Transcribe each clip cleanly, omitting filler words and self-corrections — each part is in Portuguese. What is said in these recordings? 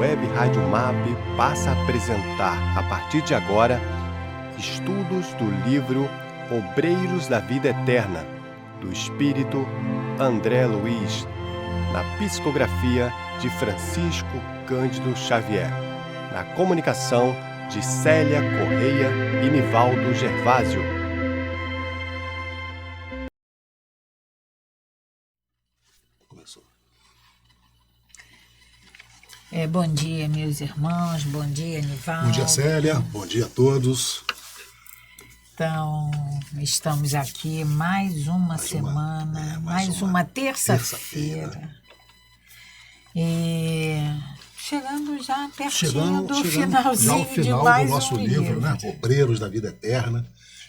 Web Rádio MAP passa a apresentar, a partir de agora, estudos do livro Obreiros da Vida Eterna, do espírito André Luiz, na psicografia de Francisco Cândido Xavier, na comunicação de Célia Correia e Nivaldo Gervásio. Começou. Bom dia, meus irmãos, bom dia, Nivaldo. Bom dia, Célia, bom dia a todos. Então, estamos aqui mais uma semana, mais uma terça-feira. E chegando já pertinho do finalzinho já ao final de mais do nosso um livro, né? Obreiros da Vida Eterna.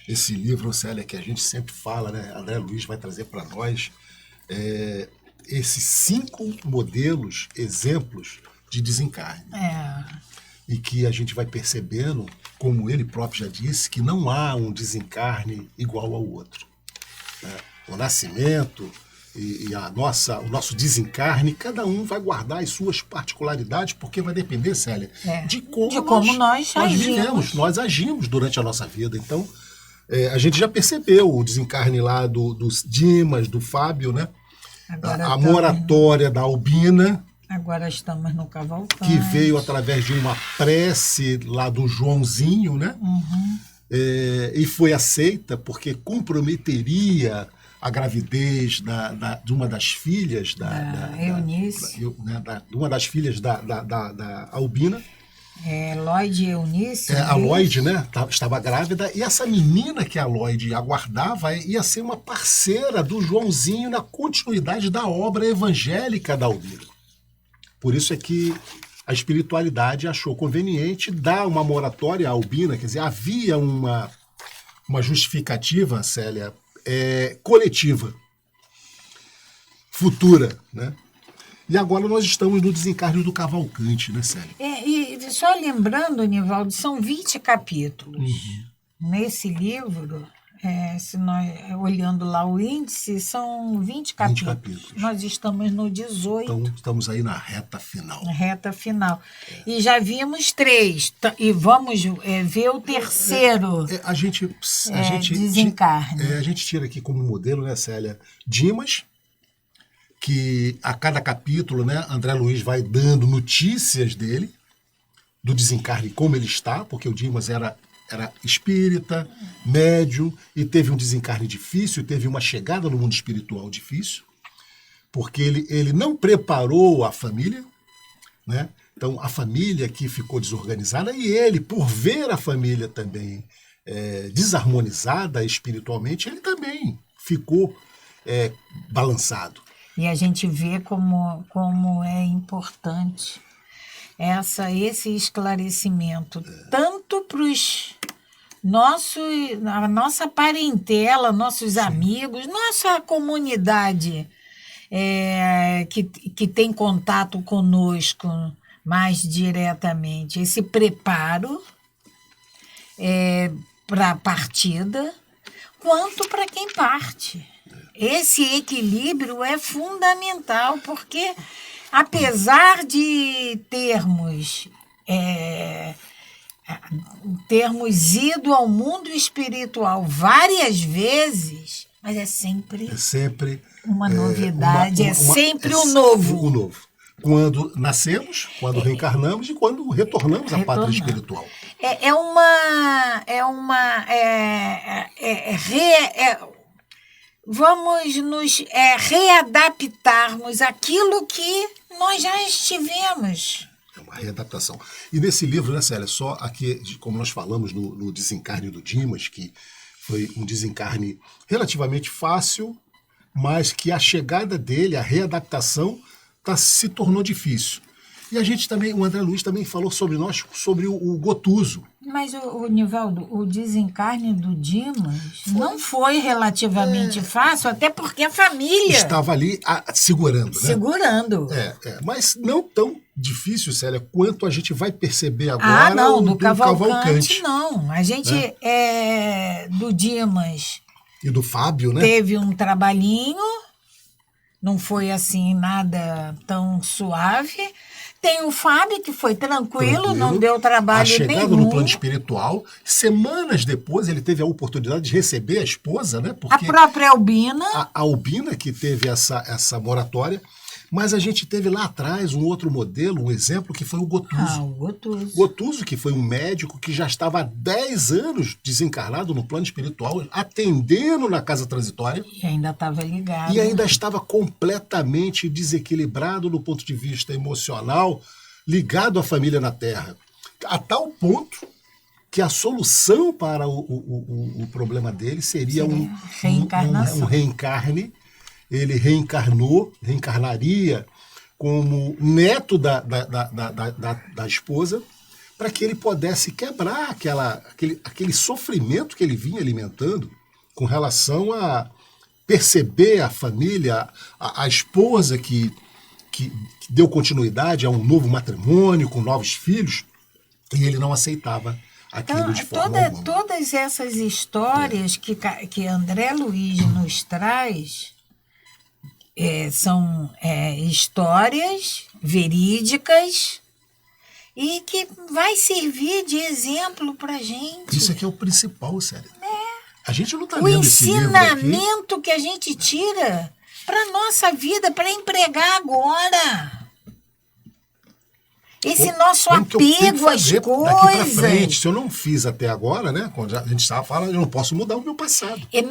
Esse livro, Célia, que a gente sempre fala, né? André Luiz vai trazer para nós esses 5 modelos, exemplos de desencarne. E que a gente vai percebendo, como ele próprio já disse, que não há um desencarne igual ao outro. Né? O nascimento e o nosso desencarne, cada um vai guardar as suas particularidades, porque vai depender, Célia, de como nós vivemos, nós agimos durante a nossa vida. Então, a gente já percebeu o desencarne lá dos Dimas, do Fábio, né? A moratória da Albina. Agora estamos no Cavalcante. Que veio através de uma prece lá do Joãozinho, né? Uhum. E foi aceita porque comprometeria a gravidez de uma das filhas da Eunice. De uma das filhas da Albina. Lloyd Eunice. A Lloyd, né? Estava grávida, e essa menina que a Lloyd aguardava ia ser uma parceira do Joãozinho na continuidade da obra evangélica da Albina. Por isso é que a espiritualidade achou conveniente dar uma moratória à Albina, quer dizer, havia uma justificativa, Célia, coletiva, futura, né? E agora nós estamos no desencarne do Cavalcante, né, Célia? E só lembrando, Nivaldo, são 20 capítulos. Uhum. Nesse livro, se nós olhando lá o índice, são 20 capítulos. Nós estamos no 18. Então, estamos aí na reta final. E já vimos 3. E vamos ver o terceiro. A gente desencarne. A gente tira aqui como modelo, né, Célia, Dimas, que a cada capítulo, né, André Luiz vai dando notícias dele, do desencarne, como ele está, porque o Dimas era espírita, médium, e teve um desencarne difícil, teve uma chegada no mundo espiritual difícil, porque ele não preparou a família, né? Então a família que ficou desorganizada, e ele, por ver a família também desarmonizada espiritualmente, ele também ficou balançado. E a gente vê como é importante esse esclarecimento, tanto para a nossa parentela, nossos amigos, nossa comunidade que tem contato conosco mais diretamente. Esse preparo para a partida, quanto para quem parte. Esse equilíbrio é fundamental, porque apesar de termos ido ao mundo espiritual várias vezes, mas é sempre uma novidade, sempre o novo. O novo. Quando nascemos, quando reencarnamos e quando retornamos à pátria espiritual. Vamos nos readaptarmos àquilo que nós já estivemos. É uma readaptação. E nesse livro, né, Célia, só aqui, como nós falamos no desencarne do Dimas, que foi um desencarne relativamente fácil, mas que a chegada dele, a readaptação, se tornou difícil. E a gente também, o André Luiz também falou sobre o Gotuso. Mas, o Nivaldo, o desencarne do Dimas não foi relativamente fácil, até porque a família estava ali segurando, né? Segurando. Mas não tão difícil, Célia, quanto a gente vai perceber agora do Cavalcante. Não, a gente do Dimas e do Fábio, né? Teve um trabalhinho, não foi assim nada tão suave. Tem o Fábio, que foi tranquilo, não deu trabalho nenhum. A chegada no plano espiritual, semanas depois ele teve a oportunidade de receber a esposa, né? Porque a própria Albina. A Albina que teve essa moratória, mas a gente teve lá atrás um outro modelo, um exemplo, que foi o Gotuso. O Gotuso. Gotuso, que foi um médico que já estava há 10 anos desencarnado no plano espiritual, atendendo na casa transitória. E ainda estava ligado. E ainda estava completamente desequilibrado do ponto de vista emocional, ligado à família na Terra. A tal ponto que a solução para o problema dele seria um reencarne. Ele reencarnaria como neto da esposa, para que ele pudesse quebrar aquele sofrimento que ele vinha alimentando com relação a perceber a família, a esposa que deu continuidade a um novo matrimônio, com novos filhos, e ele não aceitava aquilo de forma alguma. Todas essas histórias que André Luiz nos traz são histórias verídicas e que vai servir de exemplo para gente. Isso aqui é o principal, sério. A gente não está lendo esse livro aqui. O ensinamento que a gente tira para nossa vida, para empregar agora. Esse nosso apego às coisas. Daqui para frente, se eu não fiz até agora, né? Quando a gente estava falando, eu não posso mudar o meu passado. E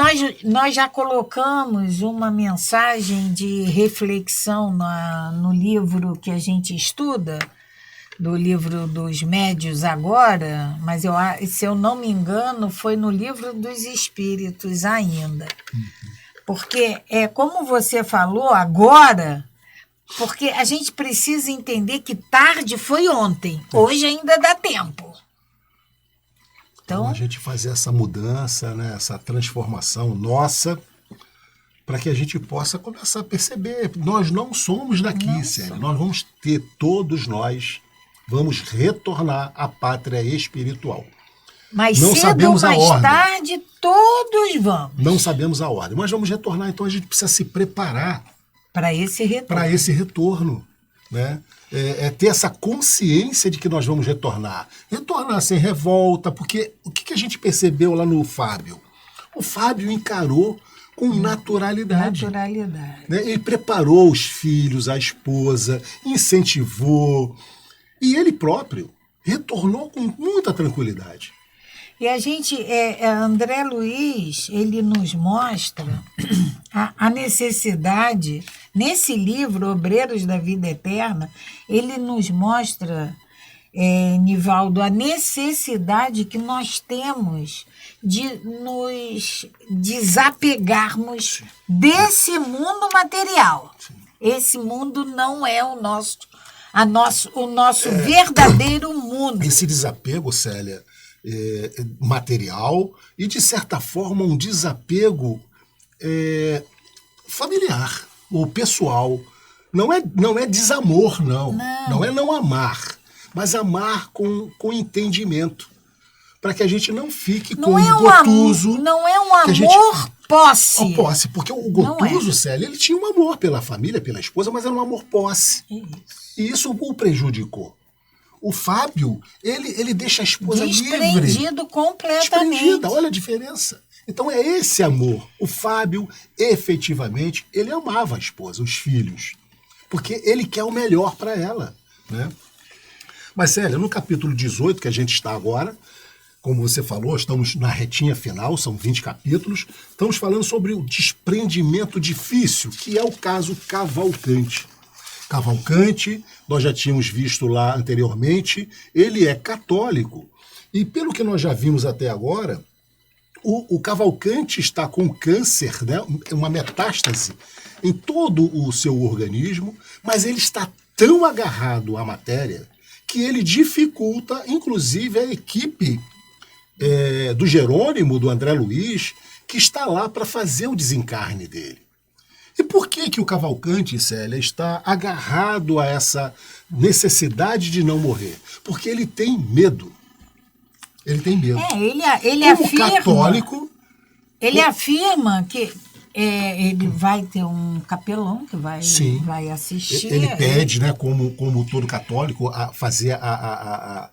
nós já colocamos uma mensagem de reflexão no livro que a gente estuda, do livro dos médios agora, mas se eu não me engano, foi no livro dos espíritos ainda. Porque, como você falou agora, porque a gente precisa entender que tarde foi ontem, hoje ainda dá tempo. Então a gente fazer essa mudança, né, essa transformação nossa, para que a gente possa começar a perceber. Nós não somos daqui, sério. Nós vamos ter, todos nós, vamos retornar à pátria espiritual. Mas não cedo ou mais tarde, todos vamos. Não sabemos a ordem, mas vamos retornar. Então a gente precisa se preparar para esse retorno. Para esse retorno, né? Ter essa consciência de que nós vamos retornar. Retornar sem revolta, porque o que a gente percebeu lá no Fábio? O Fábio encarou com naturalidade. Né? Ele preparou os filhos, a esposa, incentivou. E ele próprio retornou com muita tranquilidade. E a gente, André Luiz, ele nos mostra a necessidade, nesse livro, Obreiros da Vida Eterna, ele nos mostra, Nivaldo, a necessidade que nós temos de nos desapegarmos desse mundo material. Esse mundo não é o nosso verdadeiro mundo. Esse desapego, Célia, material e, de certa forma, um desapego familiar ou pessoal. Não é desamor, não. Não é não amar, mas amar com entendimento, para que a gente não fique com o Gotuso. Não é um amor posse. Posse, porque o Gotuso, Célia, ele tinha um amor pela família, pela esposa, mas era um amor posse. E isso o prejudicou. O Fábio, ele deixa a esposa desprendido completamente. Desprendida, olha a diferença. Então é esse amor. O Fábio, efetivamente, ele amava a esposa, os filhos, porque ele quer o melhor para ela, né? Mas, Célia, no capítulo 18, que a gente está agora, como você falou, estamos na retinha final, são 20 capítulos, estamos falando sobre o desprendimento difícil, que é o caso Cavalcante. Cavalcante, nós já tínhamos visto lá anteriormente, ele é católico. E pelo que nós já vimos até agora, o Cavalcante está com câncer, né, uma metástase em todo o seu organismo, mas ele está tão agarrado à matéria que ele dificulta, inclusive, a equipe do Jerônimo, do André Luiz, que está lá para fazer o desencarne dele. E por que o Cavalcante, Célia, está agarrado a essa necessidade de não morrer? Porque ele tem medo. Ele tem medo. Ele como afirma, católico... Ele afirma que ele vai ter um capelão que vai assistir. Ele pede, né, como todo católico, a fazer a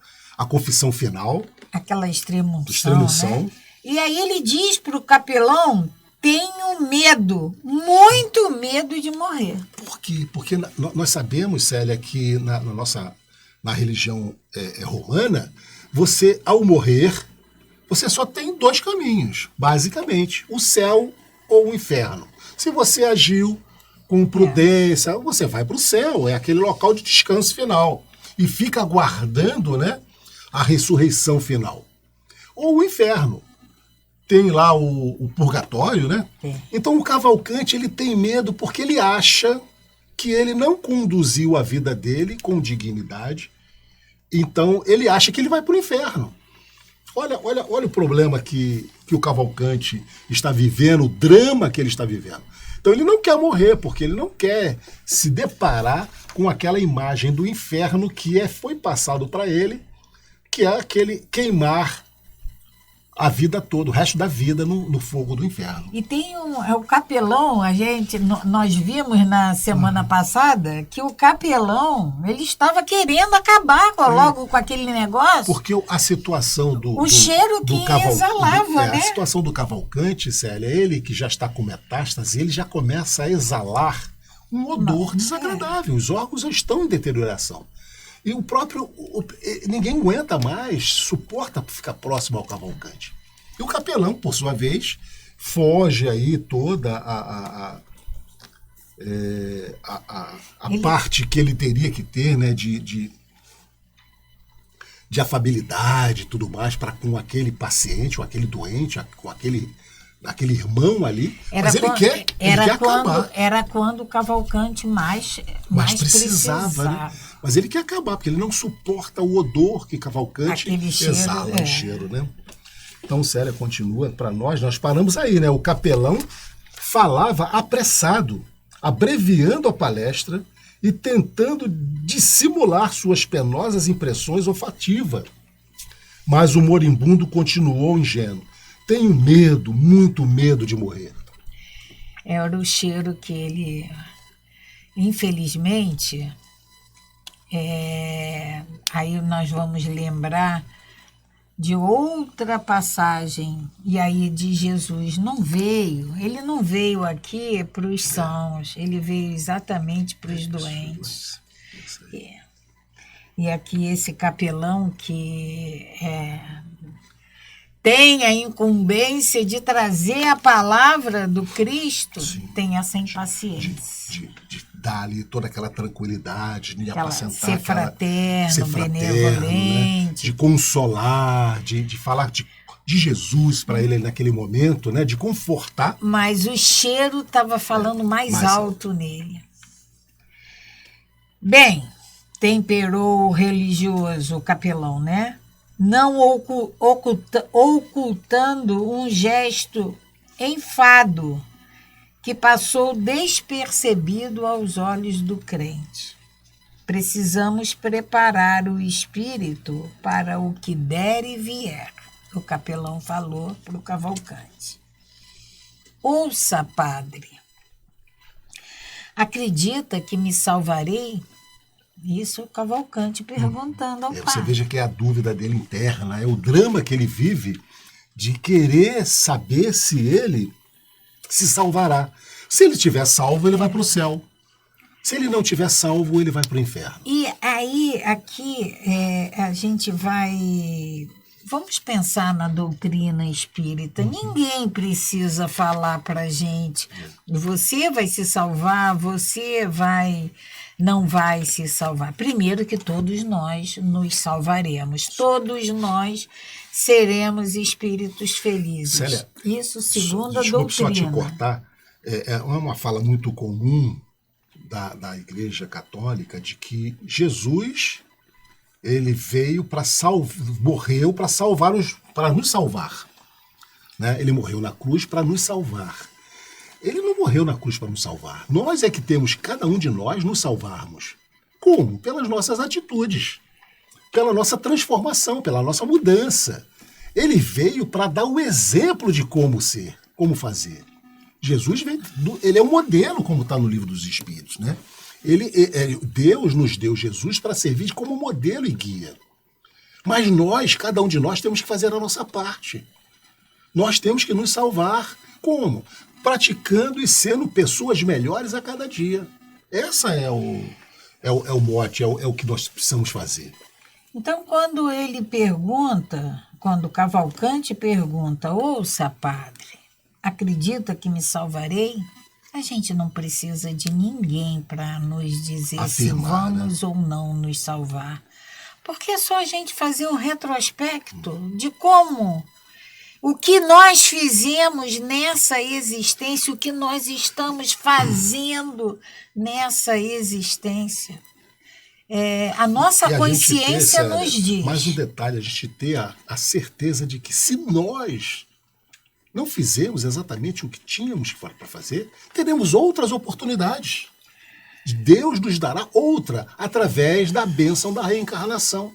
confissão final. Aquela extrema-unção, né? E aí ele diz para o capelão: tenho medo, muito medo de morrer. Por quê? Porque nós sabemos, Célia, que na religião romana, você, ao morrer, você só tem 2 caminhos, basicamente: o céu ou o inferno. Se você agiu com prudência, você vai para o céu, é aquele local de descanso final, e fica aguardando, né, a ressurreição final. Ou o inferno. Tem lá o purgatório, né? Então o Cavalcante, ele tem medo porque ele acha que ele não conduziu a vida dele com dignidade. Então ele acha que ele vai para o inferno. Olha o problema que o Cavalcante está vivendo, o drama que ele está vivendo. Então ele não quer morrer, porque ele não quer se deparar com aquela imagem do inferno que foi passado para ele, que é aquele queimar a vida toda, o resto da vida no fogo do inferno. E tem o capelão, nós vimos na semana passada que o capelão, ele estava querendo acabar logo com aquele negócio. Porque a situação do cheiro que exalava, né? A situação do Cavalcante, Célia, ele que já está com metástase, ele já começa a exalar um odor desagradável. Os órgãos já estão em deterioração. E ninguém aguenta mais, suporta ficar próximo ao Cavalcante. E o capelão, por sua vez, foge aí toda a parte que ele teria que ter, né, de afabilidade e tudo mais para com aquele paciente, ou aquele doente, com aquele irmão ali. Mas ele quer acabar. Era quando o Cavalcante mais precisava. Né? Mas ele quer acabar, porque ele não suporta o odor que Cavalcante exala, o cheiro, né? Então, Célia, continua para nós paramos aí, né? O capelão falava apressado, abreviando a palestra e tentando dissimular suas penosas impressões olfativas. Mas o moribundo continuou ingênuo. Tenho medo, muito medo de morrer. Era o cheiro que ele, infelizmente... aí nós vamos lembrar de outra passagem, e aí de Jesus ele não veio aqui para os sãos, ele veio exatamente para os doentes. E aqui esse capelão que tem a incumbência de trazer a palavra do Cristo, tem essa impaciência. De dar ali toda aquela tranquilidade, de apacentar. Ser fraterno, benevolente. Né? De consolar, de falar de Jesus para ele naquele momento, né? De confortar. Mas o cheiro estava falando mais alto nele. Bem, temperou o religioso, o capelão, né? Não ocultando um gesto enfado que passou despercebido aos olhos do crente. Precisamos preparar o espírito para o que der e vier, o capelão falou para o Cavalcante. Ouça, padre, acredita que me salvarei? Isso o Cavalcante perguntando ao padre. Você veja que é a dúvida dele interna, é o drama que ele vive de querer saber se ele se salvará. Se ele estiver salvo, ele vai para o céu. Se ele não estiver salvo, ele vai para o inferno. E aí, aqui, a gente vai... Vamos pensar na doutrina espírita. Ninguém precisa falar para a gente, você vai se salvar, não vai se salvar. Primeiro que todos nós nos salvaremos. Todos nós seremos espíritos felizes. Célia, isso segundo a doutrina. Desculpe só te cortar. É uma fala muito comum da Igreja Católica de que Jesus ele veio morreu para nos salvar. Né? Ele morreu na cruz para nos salvar. Ele não morreu na cruz para nos salvar. Nós é que temos, cada um de nós, nos salvarmos. Como? Pelas nossas atitudes, pela nossa transformação, pela nossa mudança. Ele veio para dar o exemplo de como ser, como fazer. Jesus ele é um modelo, como está no Livro dos Espíritos, né? Deus nos deu Jesus para servir como modelo e guia. Mas nós, cada um de nós, temos que fazer a nossa parte. Nós temos que nos salvar. Como? Praticando e sendo pessoas melhores a cada dia. Essa é o mote, é o que nós precisamos fazer. Então, quando o Cavalcante pergunta, ouça, padre, acredita que me salvarei? A gente não precisa de ninguém para nos dizer se vamos ou não nos salvar. Porque é só a gente fazer um retrospecto de como, o que nós fizemos nessa existência, o que nós estamos fazendo nessa existência. A nossa consciência nos diz. Mas um detalhe, a gente ter a certeza de que se nós não fizemos exatamente o que tínhamos para fazer, teremos outras oportunidades. Deus nos dará outra através da bênção da reencarnação.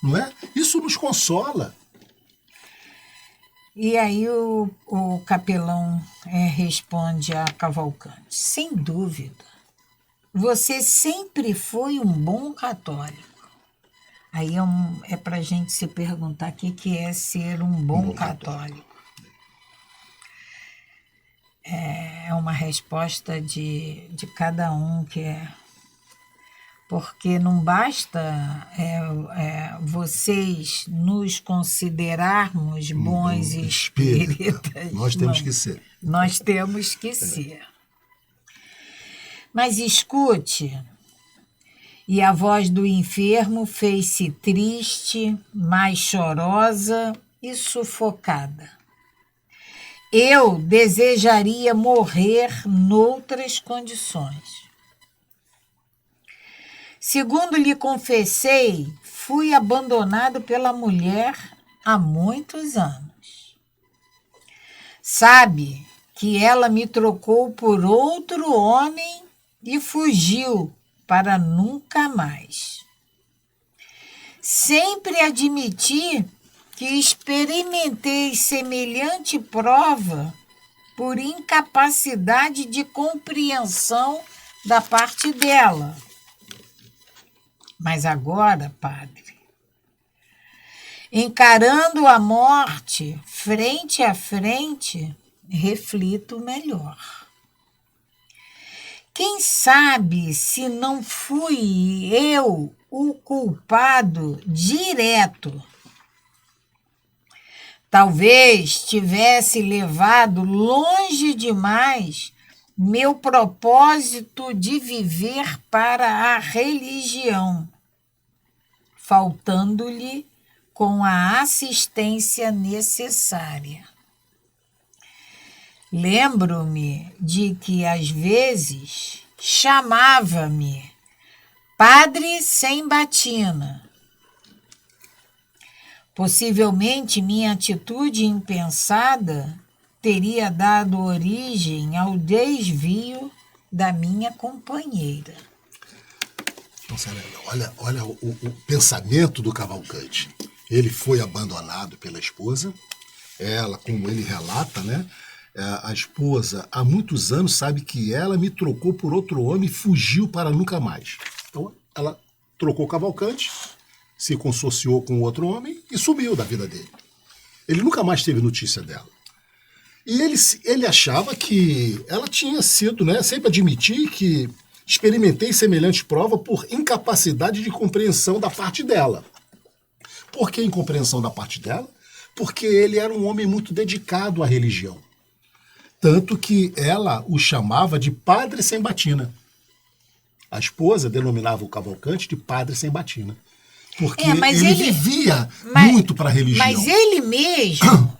Não é? Isso nos consola. E aí o capelão responde a Cavalcante, sem dúvida, você sempre foi um bom católico. Aí é para a gente se perguntar o que é ser um bom católico. É uma resposta de cada um que é. Porque não basta vocês nos considerarmos bons espíritas. Nós temos que ser. Nós temos que ser. Mas escute, e a voz do enfermo fez-se triste, mais chorosa e sufocada. Eu desejaria morrer noutras condições. Segundo lhe confessei, fui abandonado pela mulher há muitos anos. Sabe que ela me trocou por outro homem e fugiu para nunca mais. Sempre admiti que experimentei semelhante prova por incapacidade de compreensão da parte dela. Mas agora, padre, encarando a morte frente a frente, reflito melhor. Quem sabe se não fui eu o culpado direto? Talvez tivesse levado longe demais meu propósito de viver para a religião, faltando-lhe com a assistência necessária. Lembro-me de que, às vezes, chamava-me Padre Sem Batina. Possivelmente, minha atitude impensada teria dado origem ao desvio da minha companheira. Olha o pensamento do Cavalcante. Ele foi abandonado pela esposa. Ela, como ele relata, né? A esposa, há muitos anos, sabe que ela me trocou por outro homem e fugiu para nunca mais. Então, ela trocou o Cavalcante, se consociou com outro homem e sumiu da vida dele. Ele nunca mais teve notícia dela. E ele achava que ela tinha sido, né? Sempre admiti que experimentei semelhante prova por incapacidade de compreensão da parte dela. Por que incompreensão da parte dela? Porque ele era um homem muito dedicado à religião. Tanto que ela o chamava de Padre Sem Batina. A esposa denominava o Cavalcante de Padre Sem Batina. Porque ele vivia muito para a religião. Mas ele mesmo,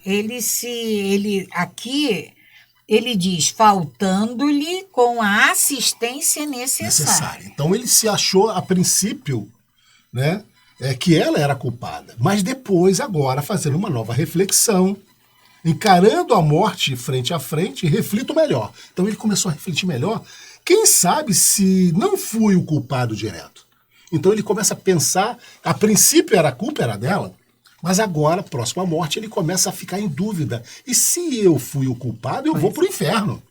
ele diz, faltando-lhe com a assistência necessária. Então ele se achou, a princípio, né, que ela era culpada. Mas depois, agora, fazendo uma nova reflexão, encarando a morte frente a frente, reflito melhor. Então ele começou a refletir melhor. Quem sabe se não fui o culpado direto? Então ele começa a pensar, a princípio a culpa era dela, mas agora, próximo à morte, ele começa a ficar em dúvida. E se eu fui o culpado, eu vou para o inferno.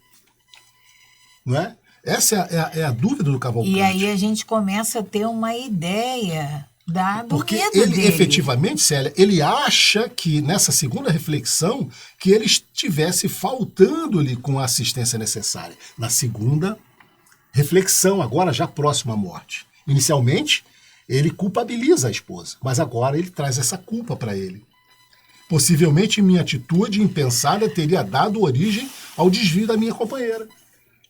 não é? Essa é a dúvida do Cavalcante. E aí a gente começa a ter uma ideia do Porque medo ele, dele. efetivamente, Célia, ele acha que nessa segunda reflexão que ele estivesse faltando-lhe com a assistência necessária. Na segunda reflexão, agora já próximo à morte. Inicialmente, ele culpabiliza a esposa, mas agora ele traz essa culpa para ele. Possivelmente minha atitude impensada teria dado origem ao desvio da minha companheira.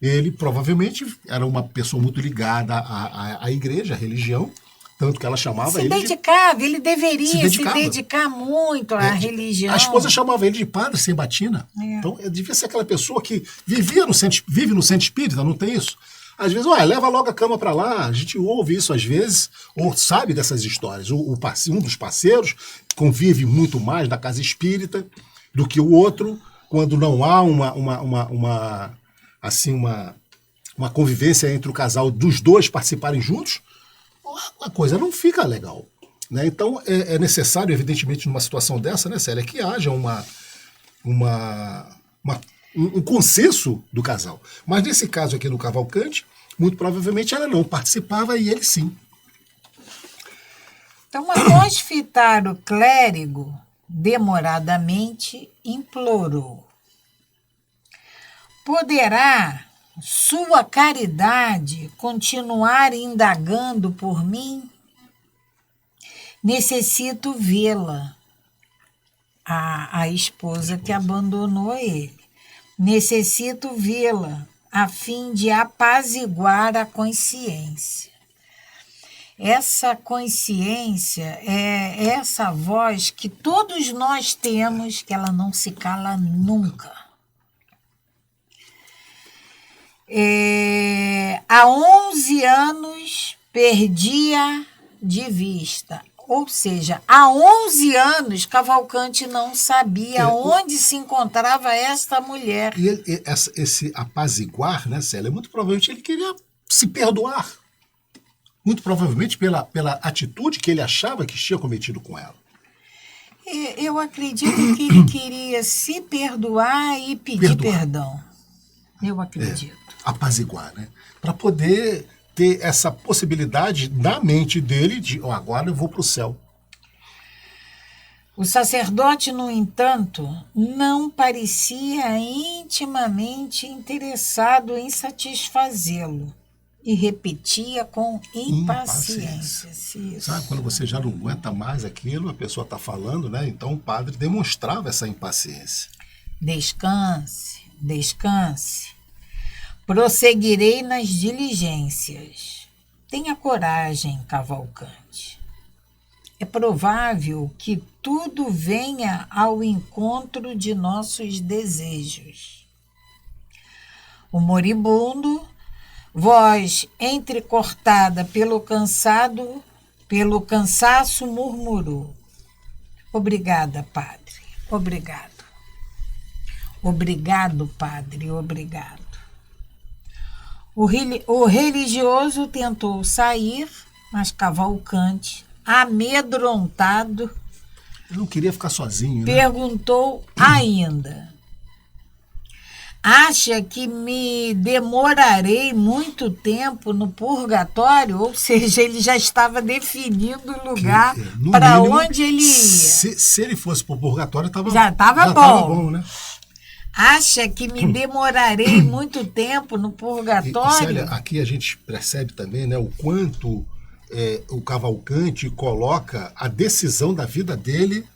Ele provavelmente era uma pessoa muito ligada à igreja, à religião, tanto que ela chamava ele ele deveria se dedicar muito à religião. A esposa chamava ele de padre sem batina. Então, devia ser aquela pessoa que vive no centro espírita, não tem isso? Às vezes, leva logo a cama para lá, a gente ouve isso às vezes, ou sabe dessas histórias. Um dos parceiros convive muito mais na casa espírita do que o outro, quando não há uma convivência entre o casal dos dois participarem juntos, a coisa não fica legal. Né? Então, é necessário, evidentemente, numa situação dessa, né, Célia, que haja um consenso do casal. Mas nesse caso aqui do Cavalcante, muito provavelmente ela não participava e ele sim. Então, após fitar o clérigo, demoradamente implorou: poderá sua caridade continuar indagando por mim? Necessito vê-la. A esposa que abandonou ele. Necessito vê-la, a fim de apaziguar a consciência. Essa consciência é essa voz que todos nós temos, que ela não se cala nunca. Há 11 anos perdia de vista. Ou seja, há 11 anos Cavalcante não sabia onde se encontrava esta mulher. E esse apaziguar, né, Célia, muito provavelmente ele queria se perdoar. Muito provavelmente pela atitude que ele achava que tinha cometido com ela. Eu acredito que ele queria se perdoar e pedir perdão. Eu acredito. Apaziguar, né? Para poder ter essa possibilidade na mente dele de agora eu vou para o céu. O sacerdote, no entanto, não parecia intimamente interessado em satisfazê-lo e repetia com impaciência. Sabe, quando você já não aguenta mais aquilo, a pessoa está falando, né? Então o padre demonstrava essa impaciência. Descanse, descanse. Prosseguirei nas diligências. Tenha coragem, Cavalcante. É provável que tudo venha ao encontro de nossos desejos. O moribundo, voz entrecortada pelo cansaço, murmurou: obrigada, padre, obrigado. Obrigado, padre, obrigado. O religioso tentou sair, mas Cavalcante, amedrontado, eu não queria ficar sozinho, né? Perguntou ainda: acha que me demorarei muito tempo no purgatório? Ou seja, ele já estava definindo o lugar para onde ele ia. Se ele fosse para o purgatório, já estava bom. Tava bom, né? Acha que me demorarei muito tempo no purgatório? Célia, aqui a gente percebe também, né, o quanto o Cavalcante coloca a decisão da vida dele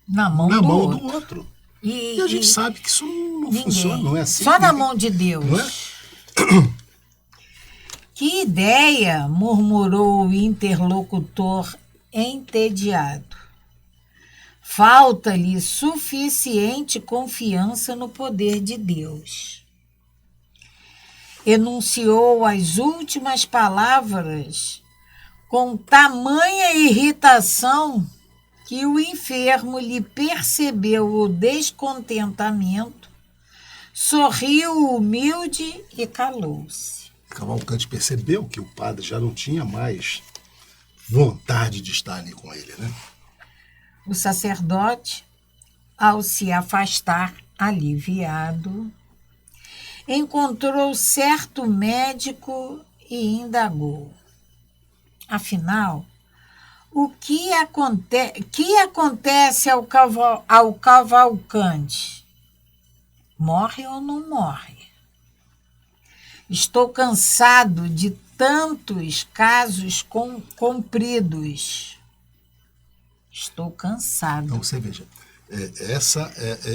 na mão do outro. E a gente sabe que isso não funciona, não é assim. Só na mão de Deus. Não é? Que ideia, murmurou o interlocutor entediado. Falta-lhe suficiente confiança no poder de Deus. Enunciou as últimas palavras com tamanha irritação que o enfermo lhe percebeu o descontentamento, sorriu humilde e calou-se. Cavalcante percebeu que o padre já não tinha mais vontade de estar ali com ele, né? O sacerdote, ao se afastar aliviado, encontrou certo médico e indagou. Afinal, que acontece ao Cavalcante? Morre ou não morre? Estou cansado de tantos casos compridos. Estou cansado. Então você veja,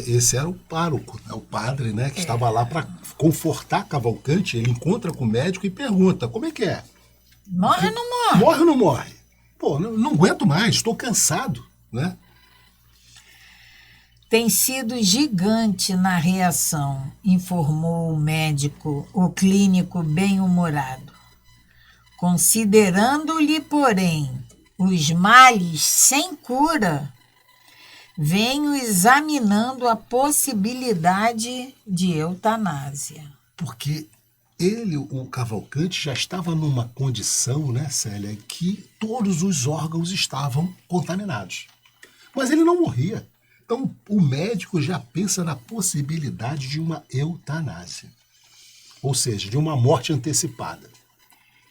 esse era o pároco, né, o padre, né, que estava lá para confortar Cavalcante. Ele encontra com o médico e pergunta: como é que é? Morre ou não morre? Morre ou não morre? Pô, não aguento mais, estou cansado, né? Tem sido gigante na reação, informou o médico, o clínico bem-humorado. Considerando-lhe, porém, os males sem cura, venho examinando a possibilidade de eutanásia. Porque ele, o Cavalcante, já estava numa condição, né, Célia, que todos os órgãos estavam contaminados. Mas ele não morria. Então, o médico já pensa na possibilidade de uma eutanásia, ou seja, de uma morte antecipada.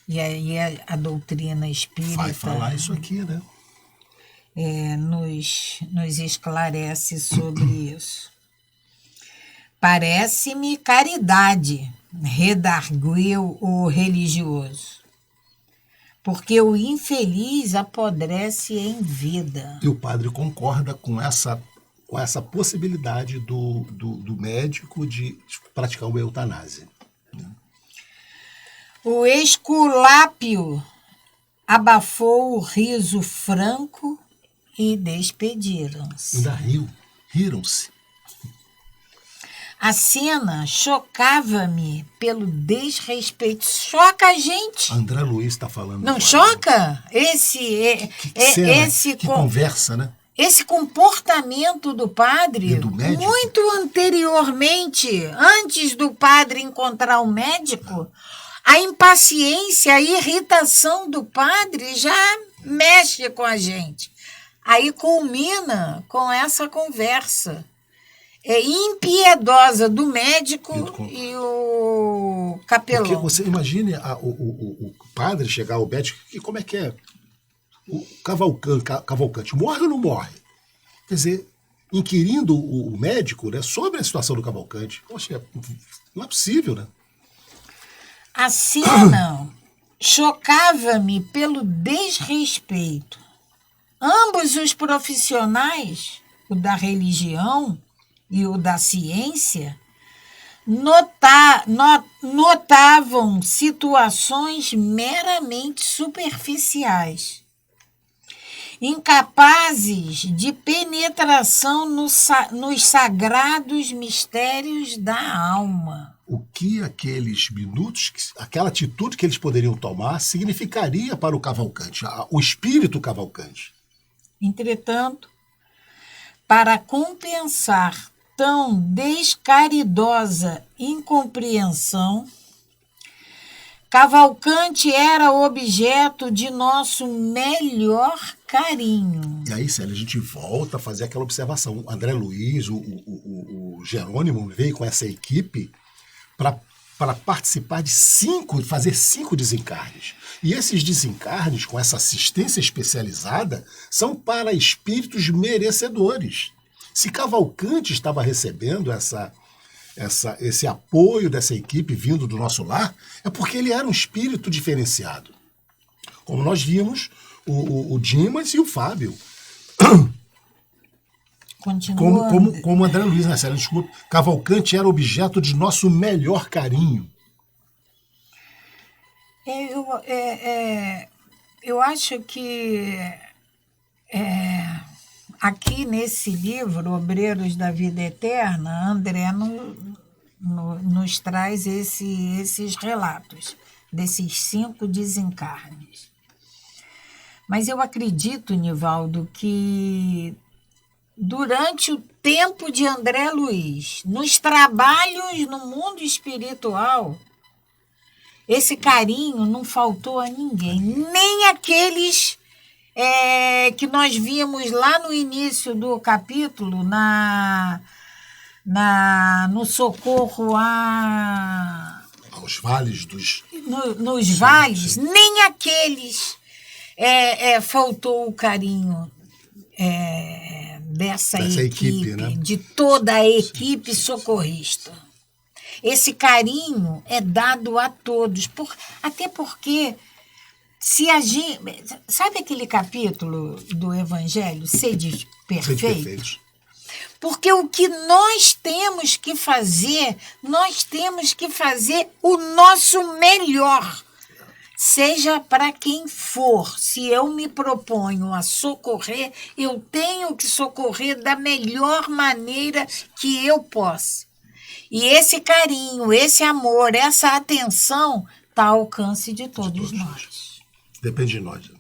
E aí a doutrina espírita Vai falar isso aqui, né? nos esclarece sobre isso. Parece-me caridade, redarguiu o religioso, porque o infeliz apodrece em vida. E o padre concorda com essa possibilidade do médico de praticar uma eutanásia. O Esculápio abafou o riso franco e despediram-se. Ainda riram-se. A cena chocava-me pelo desrespeito. Choca a gente. André Luiz está falando. Não choca? Que conversa, né? Esse comportamento do padre, e do médico? Muito anteriormente, antes do padre encontrar o médico, a impaciência, a irritação do padre já mexe com a gente. Aí culmina com essa conversa impiedosa do médico e o capelão. Porque você imagine o padre chegar ao médico e como é que é? O Cavalcante morre ou não morre? Quer dizer, inquirindo o médico, né, sobre a situação do Cavalcante. Poxa, não é possível, né? A cena chocava-me pelo desrespeito. Ambos os profissionais, o da religião e o da ciência, notavam situações meramente superficiais, incapazes de penetração nos sagrados mistérios da alma. O que aqueles minutos, aquela atitude que eles poderiam tomar, significaria para o Cavalcante, o espírito Cavalcante. Entretanto, para compensar tão descaridosa incompreensão, Cavalcante era objeto de nosso melhor carinho. E aí, Célia, a gente volta a fazer aquela observação. O André Luiz, o Jerônimo veio com essa equipe para participar de fazer 5 desencarnes. E esses desencarnes, com essa assistência especializada, são para espíritos merecedores. Se Cavalcante estava recebendo esse apoio dessa equipe vindo do nosso lar, é porque ele era um espírito diferenciado. Como nós vimos o Dimas e o Fábio. Como André Luiz, né, Célia? Desculpa. Cavalcante era objeto de nosso melhor carinho. Eu acho que aqui nesse livro, Obreiros da Vida Eterna, André nos traz esses relatos desses 5 desencarnes. Mas eu acredito, Nivaldo, que durante o tempo de André Luiz, nos trabalhos no mundo espiritual, esse carinho não faltou a ninguém, nem aqueles que nós vimos lá no início do capítulo, no socorro aos vales dos... nos vales, nem aqueles faltou o carinho dessa equipe, né? De toda a equipe socorrista. Esse carinho é dado a todos, até porque se a gente... Sabe aquele capítulo do Evangelho, Sede Perfeitos? Porque o que nós temos que fazer o nosso melhor, seja para quem for. Se eu me proponho a socorrer, eu tenho que socorrer da melhor maneira que eu possa. E esse carinho, esse amor, essa atenção está ao alcance de todos nós. Depende de nós.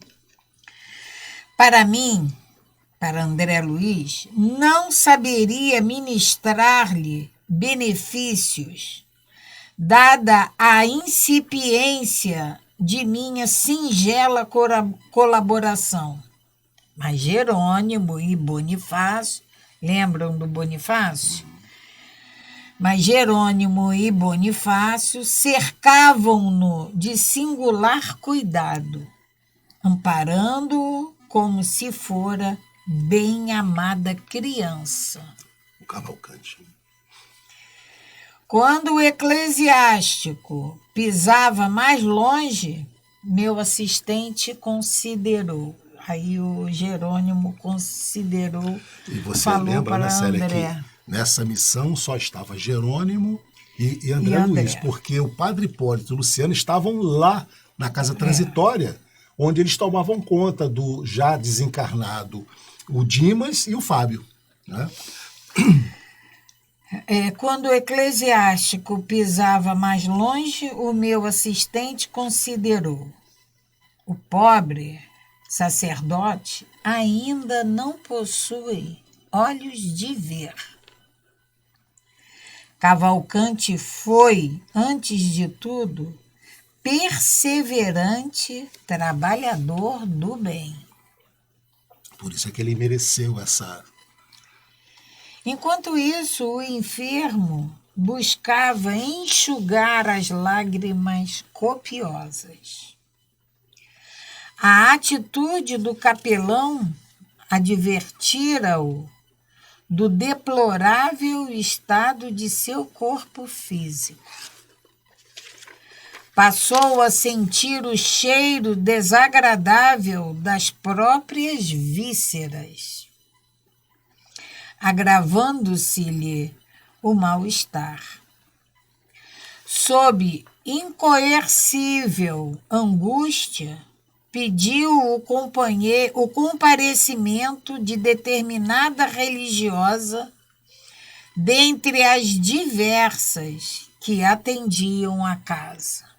Para mim, para André Luiz, não saberia ministrar-lhe benefícios, dada a incipiência de minha singela colaboração. Mas Jerônimo e Bonifácio, lembram do Bonifácio? Mas Jerônimo e Bonifácio cercavam-no de singular cuidado, amparando-o como se fora bem-amada criança. O Cavalcante. Quando o eclesiástico pisava mais longe, meu assistente considerou. Aí o Jerônimo considerou. E você lembra, né, Célia, que nessa missão só estava Jerônimo e André Luiz, porque o padre Hipólito e o Luciano estavam lá na casa transitória, onde eles tomavam conta do já desencarnado o Dimas e o Fábio, né? Quando o eclesiástico pisava mais longe, o meu assistente considerou. O pobre sacerdote ainda não possui olhos de ver. Cavalcante foi, antes de tudo, perseverante trabalhador do bem. Por isso é que ele mereceu essa... Enquanto isso, o enfermo buscava enxugar as lágrimas copiosas. A atitude do capelão advertira-o do deplorável estado de seu corpo físico. Passou a sentir o cheiro desagradável das próprias vísceras, agravando-se-lhe o mal-estar. Sob incoercível angústia, pediu o comparecimento de determinada religiosa dentre as diversas que atendiam a casa.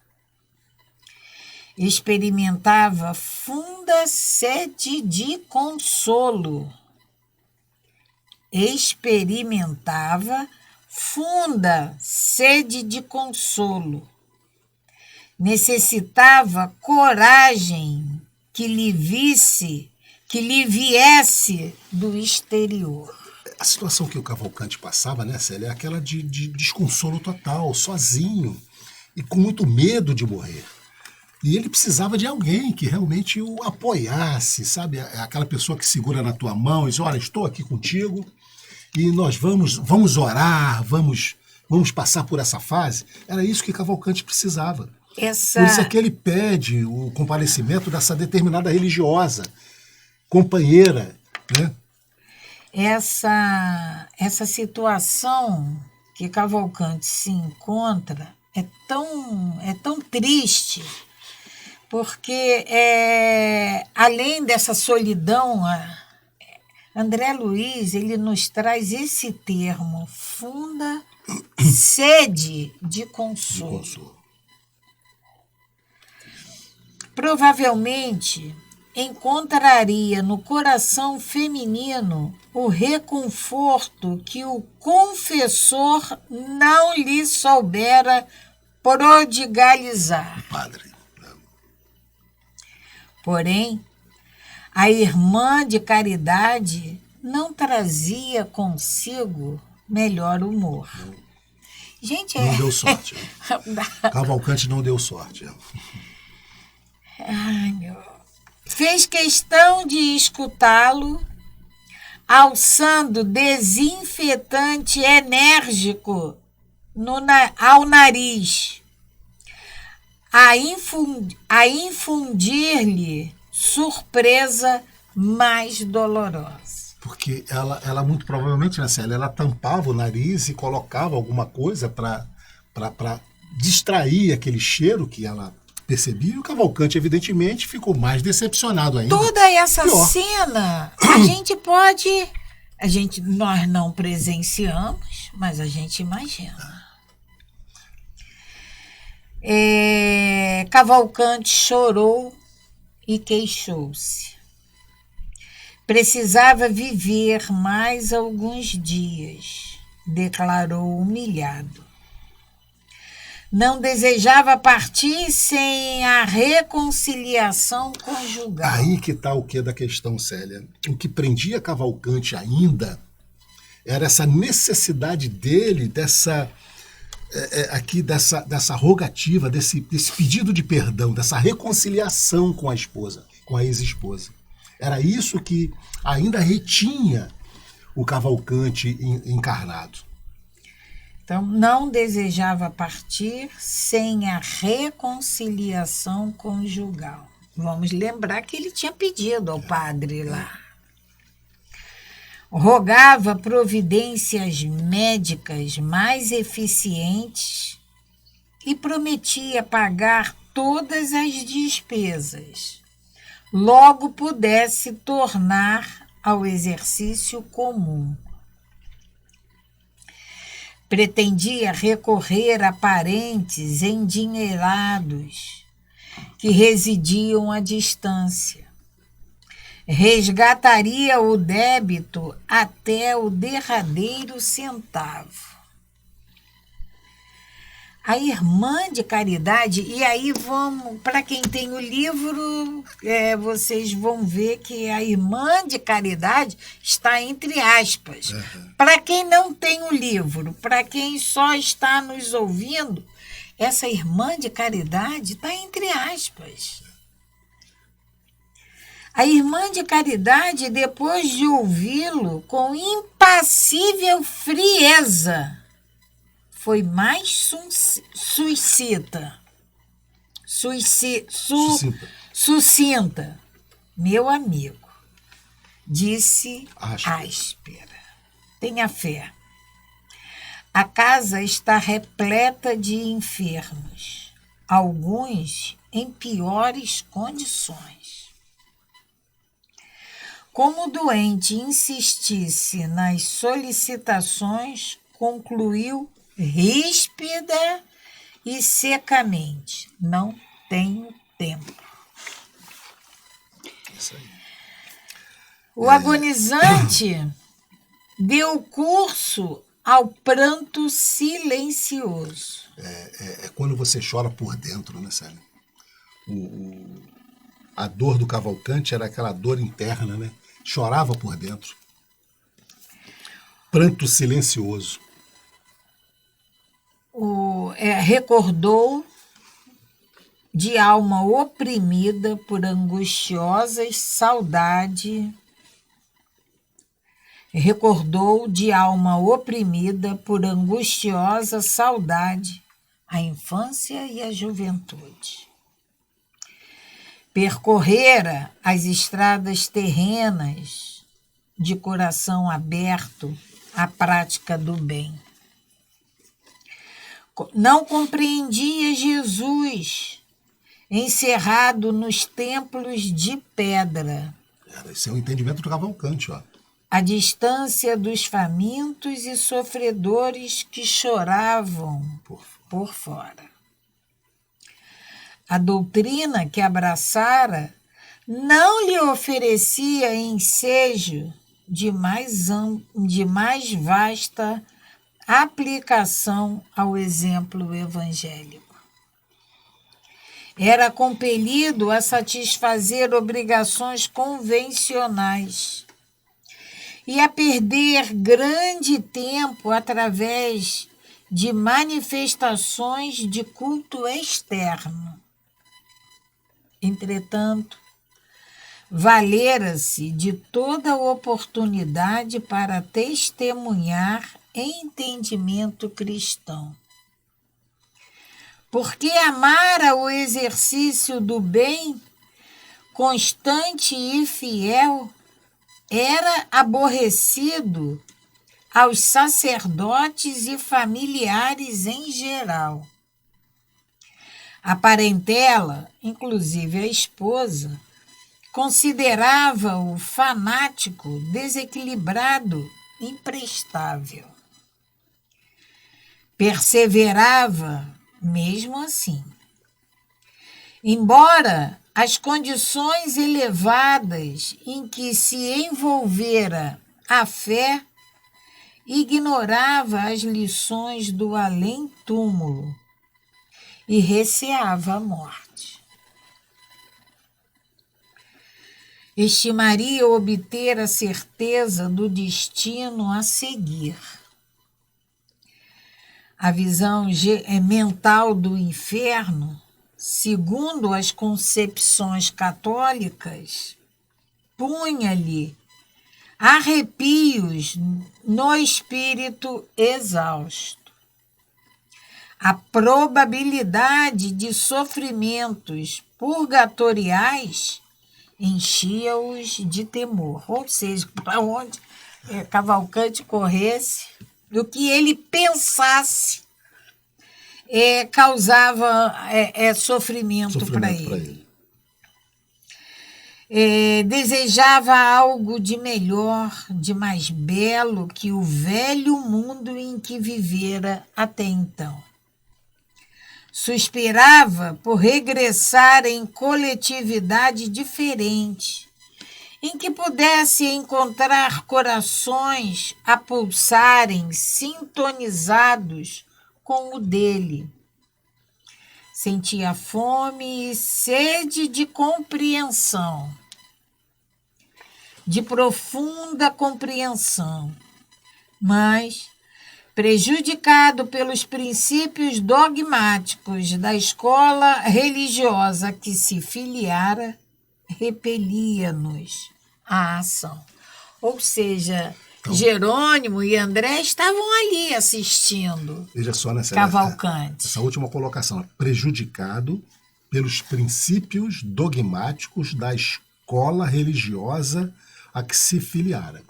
Experimentava funda sede de consolo. Necessitava coragem que lhe viesse do exterior. A situação que o Cavalcante passava, né, Célia, é aquela de desconsolo total, sozinho e com muito medo de morrer. E ele precisava de alguém que realmente o apoiasse, sabe? Aquela pessoa que segura na tua mão e diz, olha, estou aqui contigo e nós vamos orar, vamos passar por essa fase. Era isso que Cavalcante precisava. Por isso é que ele pede o comparecimento dessa determinada religiosa, companheira, né? Essa situação que Cavalcante se encontra é tão triste, porque além dessa solidão, André Luiz ele nos traz esse termo, funda sede de consolo. Provavelmente encontraria no coração feminino o reconforto que o confessor não lhe soubera prodigalizar. Padre. Porém, a irmã de caridade não trazia consigo melhor humor. Gente, Não deu sorte. Cavalcante não deu sorte. Ai, meu... Fez questão de escutá-lo, alçando desinfetante enérgico ao nariz, a infundir-lhe surpresa mais dolorosa. Porque ela muito provavelmente, né, Célia, ela tampava o nariz e colocava alguma coisa para distrair aquele cheiro que ela percebia. E o Cavalcante, evidentemente, ficou mais decepcionado ainda. Toda essa Pior. cena, nós não presenciamos, mas a gente imagina. Cavalcante chorou e queixou-se. Precisava viver mais alguns dias, declarou humilhado. Não desejava partir sem a reconciliação conjugal. Aí que está o que da questão, Célia. O que prendia Cavalcante ainda era essa necessidade dele, dessa rogativa, desse pedido de perdão, dessa reconciliação com a esposa, com a ex-esposa. Era isso que ainda retinha o Cavalcante encarnado. Então, não desejava partir sem a reconciliação conjugal. Vamos lembrar que ele tinha pedido ao padre lá. Rogava providências médicas mais eficientes e prometia pagar todas as despesas, logo pudesse tornar ao exercício comum. Pretendia recorrer a parentes endinheirados que residiam à distância. Resgataria o débito até o derradeiro centavo. A irmã de caridade, e aí vamos, para quem tem o livro, vocês vão ver que a irmã de caridade está entre aspas. Para quem não tem o livro, para quem só está nos ouvindo, essa irmã de caridade está entre aspas. A irmã de caridade, depois de ouvi-lo com impassível frieza, foi mais sucinta. Meu amigo, disse áspera. Tenha fé. A casa está repleta de enfermos, alguns em piores condições. Como o doente insistisse nas solicitações, concluiu ríspida e secamente: não tenho tempo. Isso aí. O agonizante deu curso ao pranto silencioso. É quando você chora por dentro, né, Célia? A dor do Cavalcante era aquela dor interna, né? Chorava por dentro. Pranto silencioso. Recordou de alma oprimida por angustiosas saudade. Recordou de alma oprimida por angustiosa saudade a infância e a juventude. Percorrera as estradas terrenas de coração aberto à prática do bem. Não compreendia Jesus encerrado nos templos de pedra. Esse é o entendimento do Cavalcante, ó. A distância dos famintos e sofredores que choravam por fora. A doutrina que abraçara não lhe oferecia ensejo de mais vasta aplicação ao exemplo evangélico. Era compelido a satisfazer obrigações convencionais e a perder grande tempo através de manifestações de culto externo. Entretanto, valera-se de toda oportunidade para testemunhar entendimento cristão. Porque amara o exercício do bem, constante e fiel, era aborrecido aos sacerdotes e familiares em geral. A parentela, inclusive a esposa, considerava-o fanático, desequilibrado, imprestável. Perseverava mesmo assim. Embora as condições elevadas em que se envolvera a fé, ignorava as lições do além-túmulo e receava a morte. Estimaria obter a certeza do destino a seguir. A visão mental do inferno, segundo as concepções católicas, punha-lhe arrepios no espírito exausto. A probabilidade de sofrimentos purgatoriais enchia-os de temor. Ou seja, para onde Cavalcante corresse, do que ele pensasse, causava sofrimento para ele. Desejava algo de melhor, de mais belo que o velho mundo em que vivera até então. Suspirava por regressar em coletividade diferente, em que pudesse encontrar corações a pulsarem sintonizados com o dele. Sentia fome e sede de compreensão, de profunda compreensão, mas, prejudicado pelos princípios dogmáticos da escola religiosa que se filiara, repelia-nos a ação. Ou seja, então, Jerônimo e André estavam ali assistindo. Veja só Cavalcante. Essa última colocação, prejudicado pelos princípios dogmáticos da escola religiosa a que se filiara.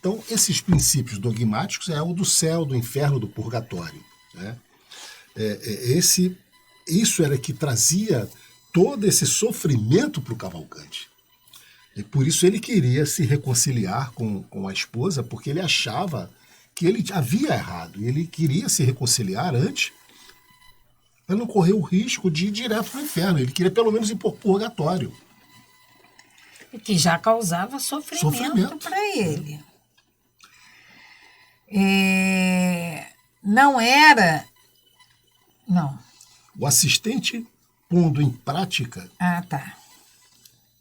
Então, esses princípios dogmáticos é o do céu, do inferno, do purgatório. Né? Isso era que trazia todo esse sofrimento para o Cavalcante. E por isso ele queria se reconciliar com a esposa, porque ele achava que ele havia errado. E ele queria se reconciliar antes para não correr o risco de ir direto para o inferno. Ele queria pelo menos ir para o purgatório. E que já causava sofrimento para ele. Não era... Não. O assistente pondo em prática... Tá.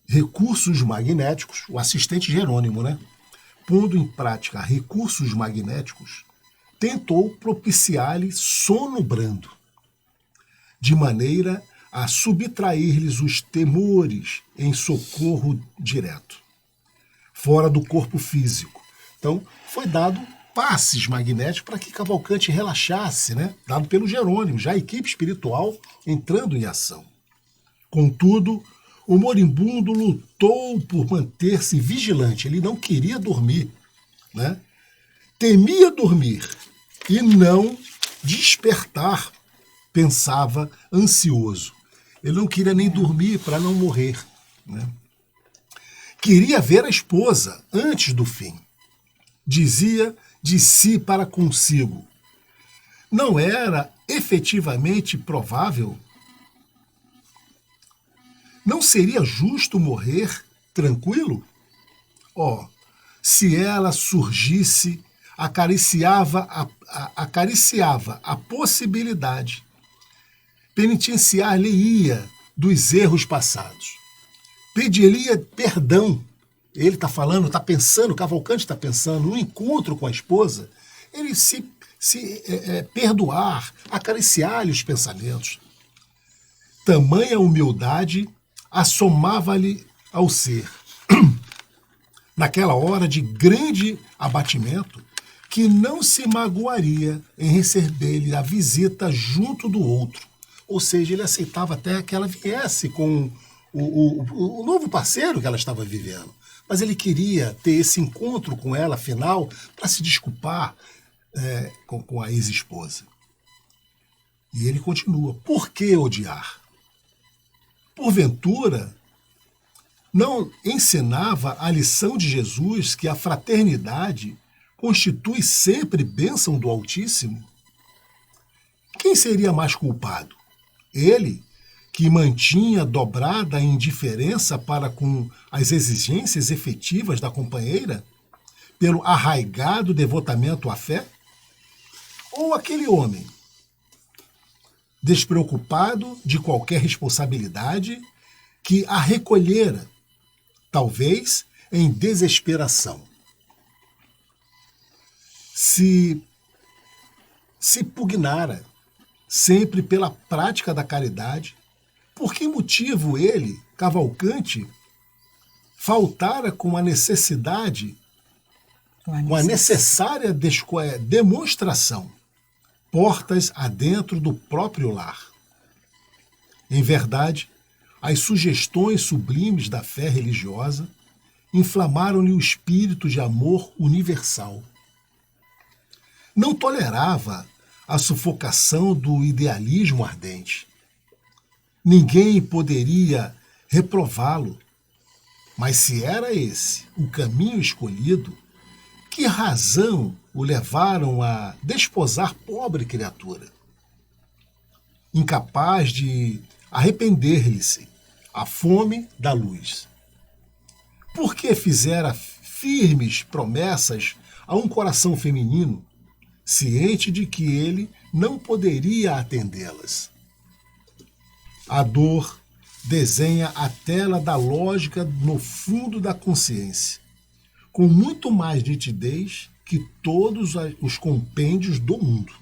Recursos magnéticos, o assistente Jerônimo, né? Pondo em prática recursos magnéticos, tentou propiciar-lhe sono brando, de maneira a subtrair-lhes os temores em socorro direto, fora do corpo físico. Então, foi dado passes magnéticos para que Cavalcante relaxasse, né? Dado pelo Jerônimo, já a equipe espiritual entrando em ação. Contudo, o moribundo lutou por manter-se vigilante. Ele não queria dormir, né? Temia dormir e não despertar, pensava ansioso. Ele não queria nem dormir para não morrer, né? Queria ver a esposa antes do fim. Dizia de si para consigo. Não era efetivamente provável? Não seria justo morrer tranquilo? Se ela surgisse, acariciava a possibilidade, penitenciar-lhe-ia dos erros passados, pediria perdão ele está falando, está pensando, Cavalcante está pensando no encontro com a esposa, ele se perdoar, acariciar-lhe os pensamentos. Tamanha humildade assomava-lhe ao ser, naquela hora de grande abatimento, que não se magoaria em receber-lhe a visita junto do outro. Ou seja, ele aceitava até que ela viesse com o novo parceiro que ela estava vivendo. Mas ele queria ter esse encontro com ela, afinal, para se desculpar com a ex-esposa. E ele continua. Por que odiar? Porventura, não ensinava a lição de Jesus que a fraternidade constitui sempre bênção do Altíssimo? Quem seria mais culpado? Ele, que mantinha dobrada a indiferença para com as exigências efetivas da companheira, pelo arraigado devotamento à fé? Ou aquele homem, despreocupado de qualquer responsabilidade, que a recolhera, talvez em desesperação? Se pugnara sempre pela prática da caridade, por que motivo ele, Cavalcante, faltara com a necessidade, com a necessária demonstração, portas adentro do próprio lar? Em verdade, as sugestões sublimes da fé religiosa inflamaram-lhe o espírito de amor universal. Não tolerava a sufocação do idealismo ardente. Ninguém poderia reprová-lo, mas se era esse o caminho escolhido, que razão o levaram a desposar pobre criatura? Incapaz de arrepender-lhe-se a fome da luz. Por que fizera firmes promessas a um coração feminino, ciente de que ele não poderia atendê-las? A dor desenha a tela da lógica no fundo da consciência, com muito mais nitidez que todos os compêndios do mundo.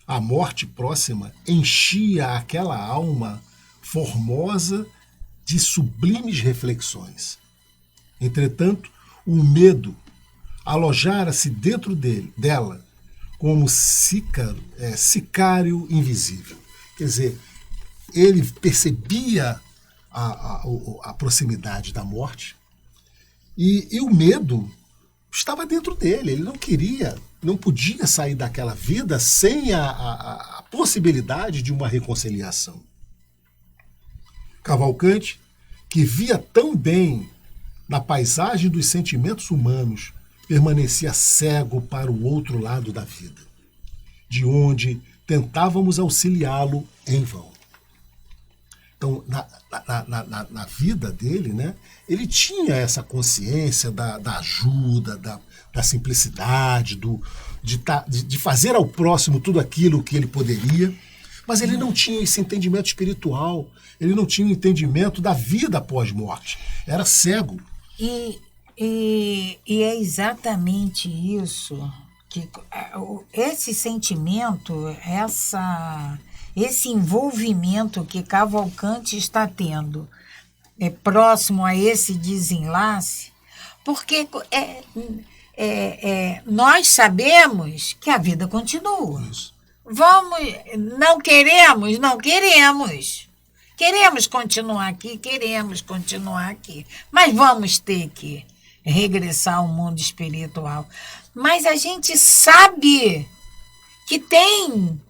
A morte próxima enchia aquela alma formosa de sublimes reflexões. Entretanto, o medo alojara-se dentro dela como sicário invisível. Quer dizer, ele percebia a proximidade da morte e o medo estava dentro dele. Ele não podia sair daquela vida sem a possibilidade de uma reconciliação. Cavalcante, que via tão bem na paisagem dos sentimentos humanos, permanecia cego para o outro lado da vida, de onde tentávamos auxiliá-lo em vão. Então, na vida dele, né, ele tinha essa consciência da ajuda, da simplicidade, de fazer ao próximo tudo aquilo que ele poderia, mas ele não tinha esse entendimento espiritual, ele não tinha o entendimento da vida após morte, era cego. E é exatamente isso, que esse sentimento, esse envolvimento que Cavalcante está tendo próximo a esse desenlace, porque nós sabemos que a vida continua. Isso. Não queremos. Queremos continuar aqui, mas vamos ter que regressar ao mundo espiritual. Mas a gente sabe que tem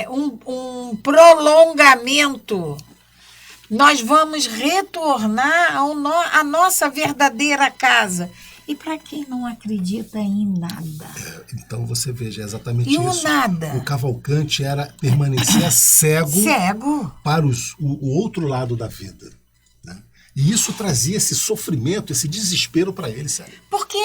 um prolongamento. Nós vamos retornar à nossa verdadeira casa. E para quem não acredita em nada? Então você veja, é exatamente e isso. O nada. O Cavalcante permanecia cego para o outro lado da vida. Né? E isso trazia esse sofrimento, esse desespero para ele, Célia. Porque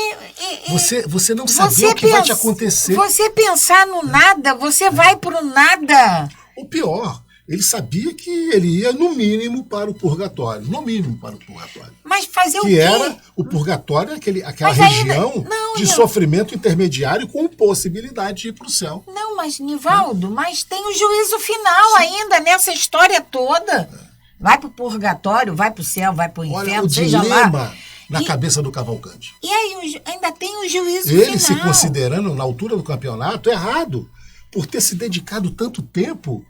você não sabe o que vai te acontecer. Você pensar no nada, você vai para o nada. O pior, ele sabia que ele ia, no mínimo, para o purgatório. No mínimo, para o purgatório. Mas fazer o quê? Que era o purgatório, aquela Mas região ainda- não, de não. sofrimento intermediário com possibilidade de ir para o céu. Não, mas, Nivaldo, mas tem o juízo final ainda nessa história toda. Vai para o purgatório, vai para o céu, vai para o Olha inferno, o seja dilema lá. na E- cabeça do Cavalcante. E aí ainda tem o juízo Ele se final. considerando, na altura do campeonato, errado, por ter se dedicado tanto tempo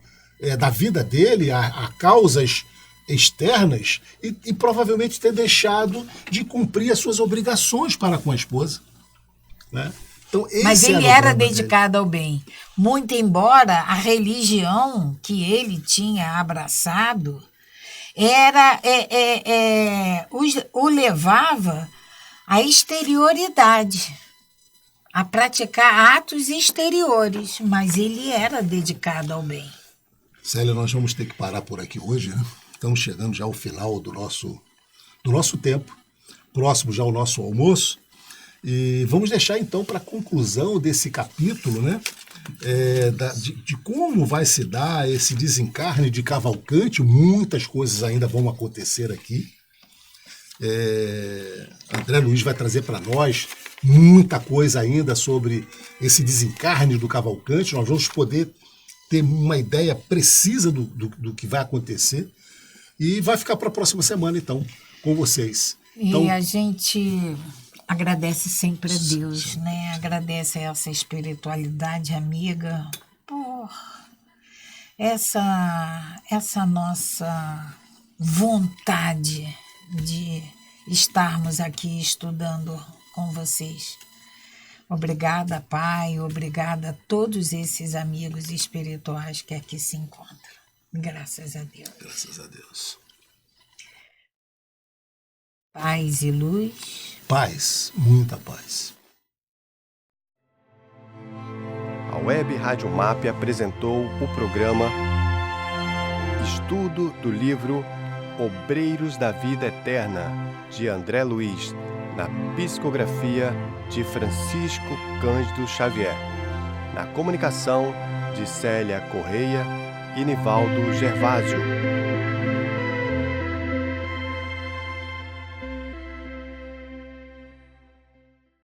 da vida dele a causas externas e provavelmente ter deixado de cumprir as suas obrigações para com a esposa. Né? Então, Mas esse ele o era drama dele. dedicado ao bem. Muito embora a religião que ele tinha abraçado o levava à exterioridade, a praticar atos exteriores, mas ele era dedicado ao bem. Célia, nós vamos ter que parar por aqui hoje, né? Estamos chegando já ao final do nosso tempo, próximo já ao nosso almoço, e vamos deixar então para a conclusão desse capítulo, né? De como vai se dar esse desencarne de Cavalcante. Muitas coisas ainda vão acontecer aqui. André Luiz vai trazer para nós muita coisa ainda sobre esse desencarne do Cavalcante. Nós vamos poder ter uma ideia precisa do que vai acontecer e vai ficar para a próxima semana, então, com vocês. Então, E a gente agradece sempre a Deus, né? Agradece a essa espiritualidade amiga por essa nossa vontade de estarmos aqui estudando com vocês. Obrigada, Pai, obrigada a todos esses amigos espirituais que aqui se encontram. Graças a Deus. graças a Deus. Paz e luz. Paz, muita paz. A Web Rádio MAP apresentou o programa Estudo do livro Obreiros da Vida Eterna, de André Luiz, na psicografia de Francisco Cândido Xavier, na comunicação de Célia Correia e Nivaldo Gervásio.